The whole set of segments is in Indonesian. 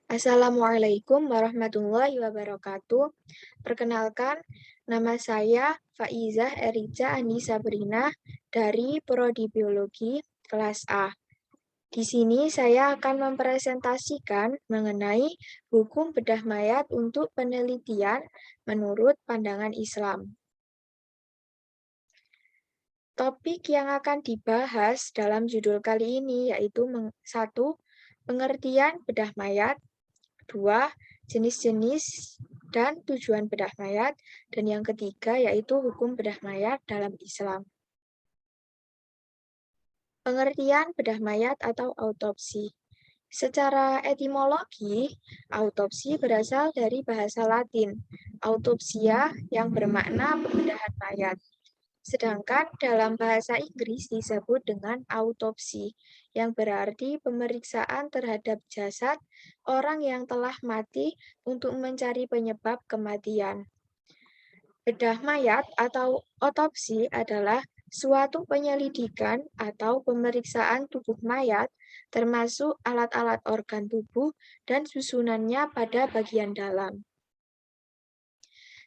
Assalamualaikum warahmatullahi wabarakatuh. Perkenalkan, nama saya Faizah Erica Andi Sabrina dari Prodi Biologi kelas A. Di sini saya akan mempresentasikan mengenai hukum bedah mayat untuk penelitian menurut pandangan Islam. Topik yang akan dibahas dalam judul kali ini yaitu 1. Pengertian bedah mayat, 2. Jenis-jenis dan tujuan bedah mayat, dan yang ketiga yaitu hukum bedah mayat dalam Islam. Pengertian bedah mayat atau autopsi. Secara etimologi, autopsi berasal dari bahasa Latin, autopsia yang bermakna pembedahan mayat. Sedangkan dalam bahasa Inggris disebut dengan autopsi, yang berarti pemeriksaan terhadap jasad orang yang telah mati untuk mencari penyebab kematian. Bedah mayat atau otopsi adalah suatu penyelidikan atau pemeriksaan tubuh mayat, termasuk alat-alat organ tubuh dan susunannya pada bagian dalam.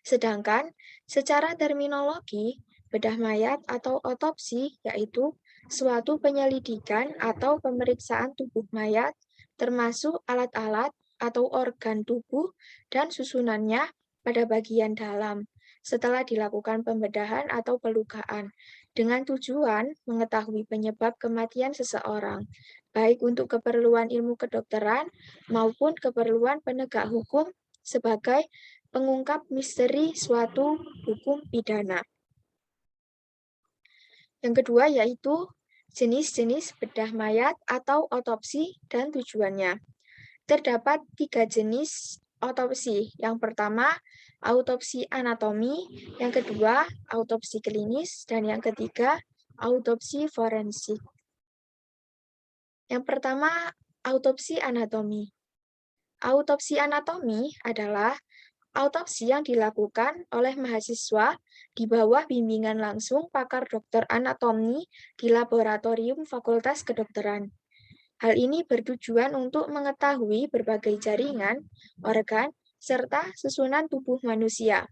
Sedangkan secara terminologi, bedah mayat atau otopsi yaitu suatu penyelidikan atau pemeriksaan tubuh mayat, termasuk alat-alat atau organ tubuh dan susunannya pada bagian dalam, setelah dilakukan pembedahan atau pelukaan, dengan tujuan mengetahui penyebab kematian seseorang, baik untuk keperluan ilmu kedokteran maupun keperluan penegak hukum sebagai pengungkap misteri suatu hukum pidana. Yang kedua yaitu jenis-jenis bedah mayat atau otopsi dan tujuannya. Terdapat 3 jenis otopsi. Yang pertama, autopsi anatomi, yang kedua, autopsi klinis, dan yang ketiga, autopsi forensik. Yang pertama, autopsi anatomi. Autopsi anatomi adalah autopsi yang dilakukan oleh mahasiswa di bawah bimbingan langsung pakar dokter anatomi di laboratorium Fakultas Kedokteran. Hal ini bertujuan untuk mengetahui berbagai jaringan, organ, serta susunan tubuh manusia.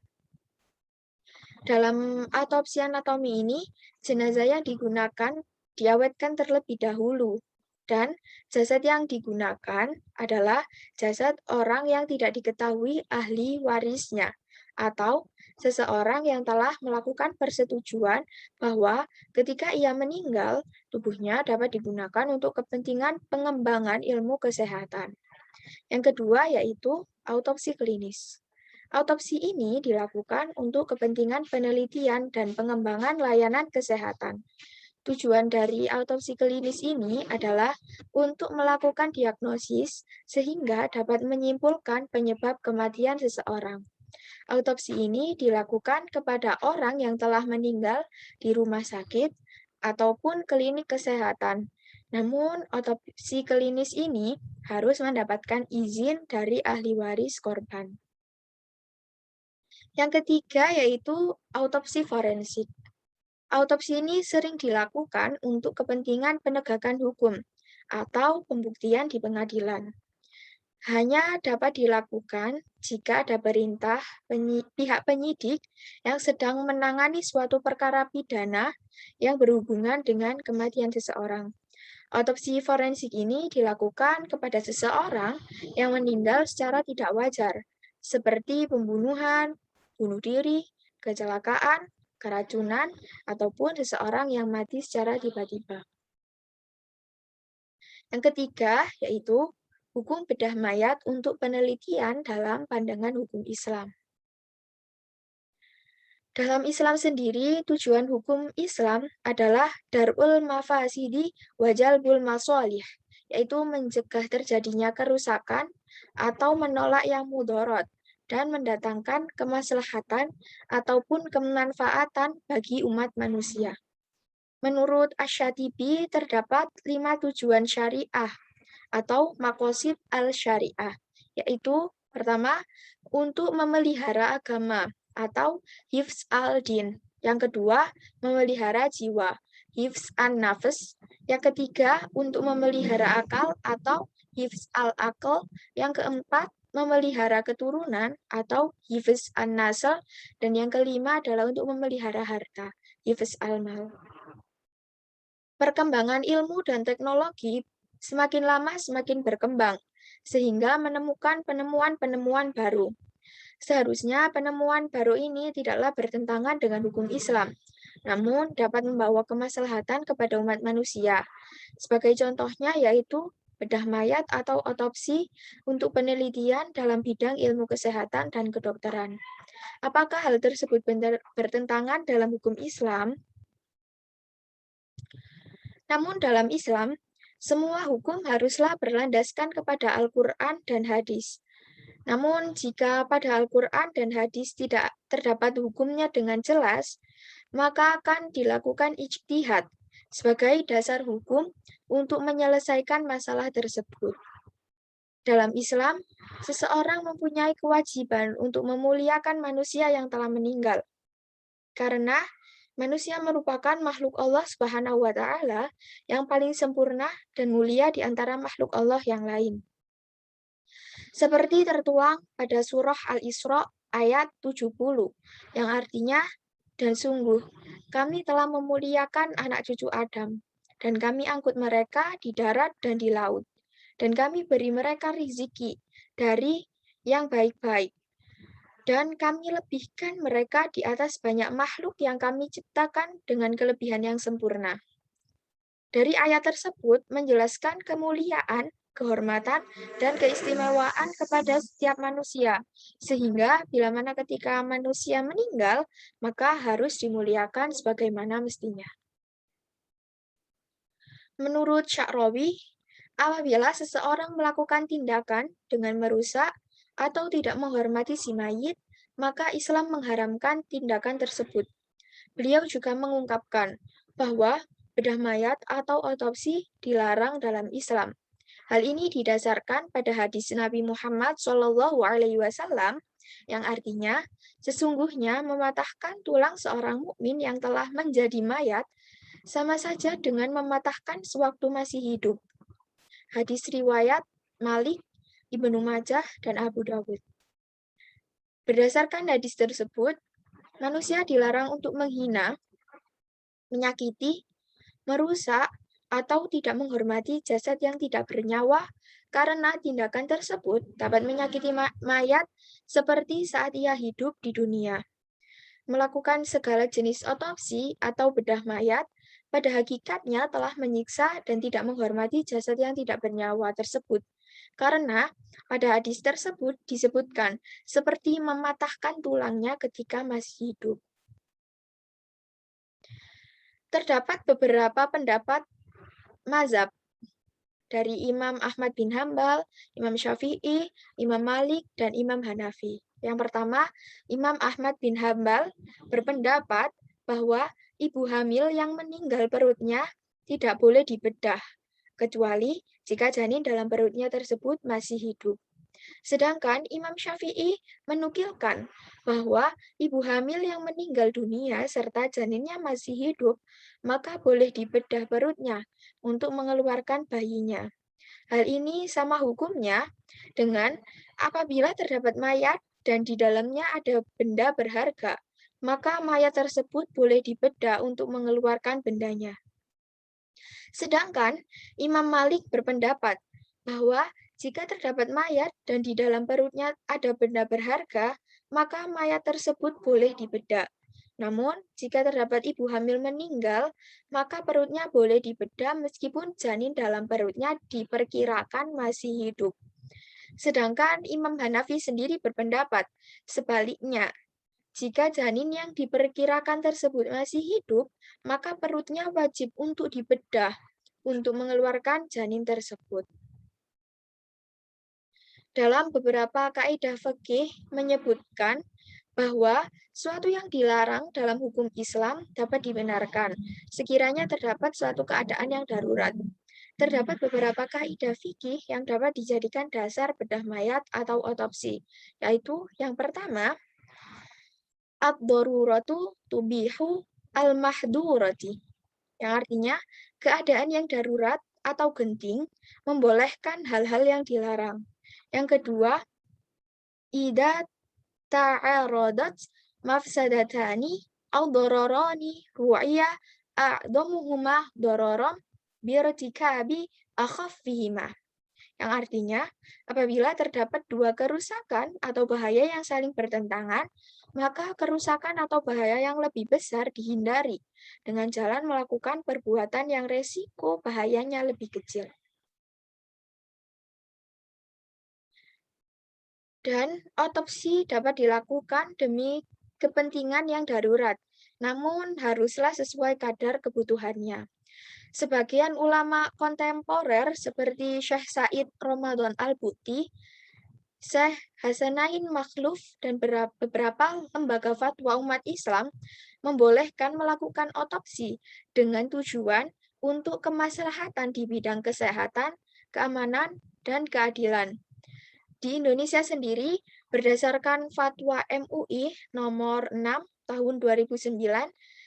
Dalam autopsi anatomi ini, jenazah yang digunakan diawetkan terlebih dahulu, dan jasad yang digunakan adalah jasad orang yang tidak diketahui ahli warisnya, atau seseorang yang telah melakukan persetujuan bahwa ketika ia meninggal, tubuhnya dapat digunakan untuk kepentingan pengembangan ilmu kesehatan. Yang kedua yaitu autopsi klinis. Autopsi ini dilakukan untuk kepentingan penelitian dan pengembangan layanan kesehatan. Tujuan dari autopsi klinis ini adalah untuk melakukan diagnosis sehingga dapat menyimpulkan penyebab kematian seseorang. Autopsi ini dilakukan kepada orang yang telah meninggal di rumah sakit ataupun klinik kesehatan. Namun, autopsi klinis ini harus mendapatkan izin dari ahli waris korban. Yang ketiga yaitu autopsi forensik. Autopsi ini sering dilakukan untuk kepentingan penegakan hukum atau pembuktian di pengadilan. Hanya dapat dilakukan jika ada perintah pihak penyidik yang sedang menangani suatu perkara pidana yang berhubungan dengan kematian seseorang. Autopsi forensik ini dilakukan kepada seseorang yang meninggal secara tidak wajar, seperti pembunuhan, bunuh diri, kecelakaan, keracunan, ataupun seseorang yang mati secara tiba-tiba. Yang ketiga, yaitu hukum bedah mayat untuk penelitian dalam pandangan hukum Islam. Dalam Islam sendiri, tujuan hukum Islam adalah darul mafasidi wa jalbul masolih, yaitu mencegah terjadinya kerusakan atau menolak yang mudorot dan mendatangkan kemaslahatan ataupun kemanfaatan bagi umat manusia. Menurut Asy-Syatibi, terdapat 5 tujuan syariah atau makosid al-syariah, yaitu pertama, untuk memelihara agama atau hifz al-din. Yang kedua, memelihara jiwa, hifz an-nafs. Yang ketiga, untuk memelihara akal atau hifz al-aql, yang keempat, memelihara keturunan atau hifz an-nasl, dan yang kelima adalah untuk memelihara harta, hifz al-mal. Perkembangan ilmu dan teknologi semakin lama semakin berkembang, sehingga menemukan penemuan-penemuan baru. Seharusnya penemuan baru ini tidaklah bertentangan dengan hukum Islam, namun dapat membawa kemaslahatan kepada umat manusia. Sebagai contohnya yaitu bedah mayat atau otopsi untuk penelitian dalam bidang ilmu kesehatan dan kedokteran. Apakah hal tersebut bertentangan dalam hukum Islam? Namun dalam Islam, semua hukum haruslah berlandaskan kepada Al-Quran dan hadis. Namun, jika pada Al-Quran dan hadis tidak terdapat hukumnya dengan jelas, maka akan dilakukan ijtihad sebagai dasar hukum untuk menyelesaikan masalah tersebut. Dalam Islam, seseorang mempunyai kewajiban untuk memuliakan manusia yang telah meninggal, karena manusia merupakan makhluk Allah Subhanahu wa Ta'ala yang paling sempurna dan mulia di antara makhluk Allah yang lain. Seperti tertuang pada surah Al-Isra ayat 70, yang artinya, dan sungguh, kami telah memuliakan anak cucu Adam, dan kami angkut mereka di darat dan di laut, dan kami beri mereka riziki dari yang baik-baik, dan kami lebihkan mereka di atas banyak makhluk yang kami ciptakan dengan kelebihan yang sempurna. Dari ayat tersebut menjelaskan kemuliaan, kehormatan, dan keistimewaan kepada setiap manusia. Sehingga bila mana ketika manusia meninggal, maka harus dimuliakan sebagaimana mestinya. Menurut Sya'rawi, apabila seseorang melakukan tindakan dengan merusak atau tidak menghormati si mayit, maka Islam mengharamkan tindakan tersebut. Beliau juga mengungkapkan bahwa bedah mayat atau otopsi dilarang dalam Islam. Hal ini didasarkan pada hadis Nabi Muhammad SAW yang artinya sesungguhnya mematahkan tulang seorang mukmin yang telah menjadi mayat sama saja dengan mematahkan sewaktu masih hidup. Hadis riwayat Malik, Ibnu Majah, dan Abu Dawud. Berdasarkan hadis tersebut, manusia dilarang untuk menghina, menyakiti, merusak, atau tidak menghormati jasad yang tidak bernyawa karena tindakan tersebut dapat menyakiti mayat seperti saat ia hidup di dunia. Melakukan segala jenis otopsi atau bedah mayat pada hakikatnya telah menyiksa dan tidak menghormati jasad yang tidak bernyawa tersebut. Karena pada hadis tersebut disebutkan seperti mematahkan tulangnya ketika masih hidup. Terdapat beberapa pendapat mazhab dari Imam Ahmad bin Hambal, Imam Syafi'i, Imam Malik, dan Imam Hanafi. Yang pertama, Imam Ahmad bin Hambal berpendapat bahwa ibu hamil yang meninggal perutnya tidak boleh dibedah, kecuali jika janin dalam perutnya tersebut masih hidup. Sedangkan Imam Syafi'i menukilkan bahwa ibu hamil yang meninggal dunia serta janinnya masih hidup, maka boleh dibedah perutnya untuk mengeluarkan bayinya. Hal ini sama hukumnya dengan apabila terdapat mayat dan di dalamnya ada benda berharga, maka mayat tersebut boleh dibedah untuk mengeluarkan bendanya. Sedangkan Imam Malik berpendapat bahwa jika terdapat mayat dan di dalam perutnya ada benda berharga, maka mayat tersebut boleh dibedah. Namun, jika terdapat ibu hamil meninggal, maka perutnya boleh dibedah meskipun janin dalam perutnya diperkirakan masih hidup. Sedangkan Imam Hanafi sendiri berpendapat sebaliknya. Jika janin yang diperkirakan tersebut masih hidup, maka perutnya wajib untuk dibedah untuk mengeluarkan janin tersebut. Dalam beberapa kaidah fikih menyebutkan bahwa suatu yang dilarang dalam hukum Islam dapat dibenarkan sekiranya terdapat suatu keadaan yang darurat. Terdapat beberapa kaidah fikih yang dapat dijadikan dasar bedah mayat atau otopsi, yaitu yang pertama, ad-daruratu tubihu al-mahdurati, yang artinya keadaan yang darurat atau genting membolehkan hal-hal yang dilarang. Yang kedua, ida ta'aradat mafsadatani au dororoni ru'ya a'dhamuhuma dororom birtikabi akhaffihima. Yang artinya, apabila terdapat dua kerusakan atau bahaya yang saling bertentangan, maka kerusakan atau bahaya yang lebih besar dihindari dengan jalan melakukan perbuatan yang resiko bahayanya lebih kecil. Dan otopsi dapat dilakukan demi kepentingan yang darurat, namun haruslah sesuai kadar kebutuhannya. Sebagian ulama kontemporer seperti Syekh Said Ramadan Al-Buti, Syekh Hasanain Makhluf, dan beberapa lembaga fatwa umat Islam membolehkan melakukan otopsi dengan tujuan untuk kemaslahatan di bidang kesehatan, keamanan, dan keadilan. Di Indonesia sendiri, berdasarkan Fatwa MUI nomor 6 tahun 2009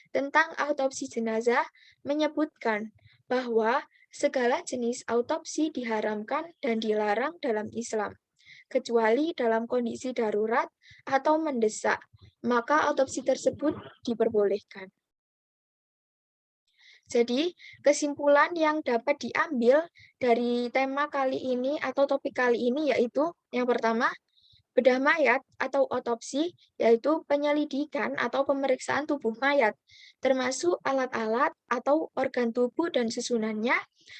tentang autopsi jenazah menyebutkan bahwa segala jenis autopsi diharamkan dan dilarang dalam Islam, kecuali dalam kondisi darurat atau mendesak, maka autopsi tersebut diperbolehkan. Jadi, kesimpulan yang dapat diambil dari tema kali ini atau topik kali ini yaitu yang pertama, bedah mayat atau otopsi yaitu penyelidikan atau pemeriksaan tubuh mayat, termasuk alat-alat atau organ tubuh dan susunannya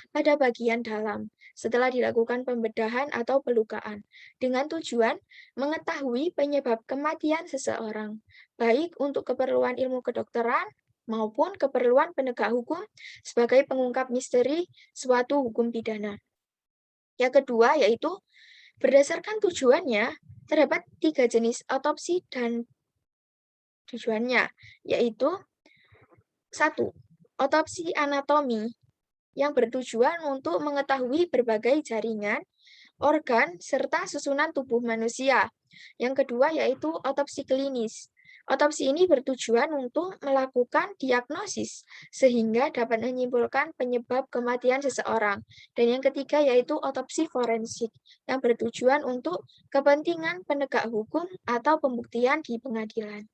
pada bagian dalam setelah dilakukan pembedahan atau pelukaan, dengan tujuan mengetahui penyebab kematian seseorang, baik untuk keperluan ilmu kedokteran maupun keperluan penegak hukum sebagai pengungkap misteri suatu hukum pidana. Yang kedua yaitu berdasarkan tujuannya, terdapat 3 jenis otopsi dan tujuannya, yaitu 1. Otopsi anatomi yang bertujuan untuk mengetahui berbagai jaringan, organ, serta susunan tubuh manusia. Yang kedua yaitu otopsi klinis. Otopsi ini bertujuan untuk melakukan diagnosis sehingga dapat menyimpulkan penyebab kematian seseorang. Dan yang ketiga yaitu otopsi forensik yang bertujuan untuk kepentingan penegak hukum atau pembuktian di pengadilan.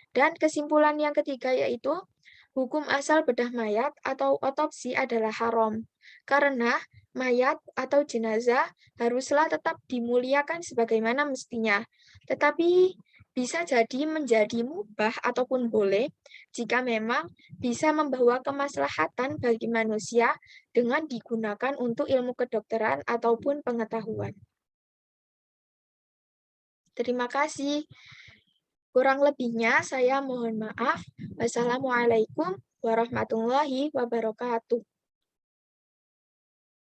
Dan kesimpulan yang ketiga yaitu hukum asal bedah mayat atau otopsi adalah haram karena mayat atau jenazah haruslah tetap dimuliakan sebagaimana mestinya. Tetapi bisa jadi menjadi mubah ataupun boleh jika memang bisa membawa kemaslahatan bagi manusia dengan digunakan untuk ilmu kedokteran ataupun pengetahuan. Terima kasih. Kurang lebihnya saya mohon maaf. Wassalamualaikum warahmatullahi wabarakatuh.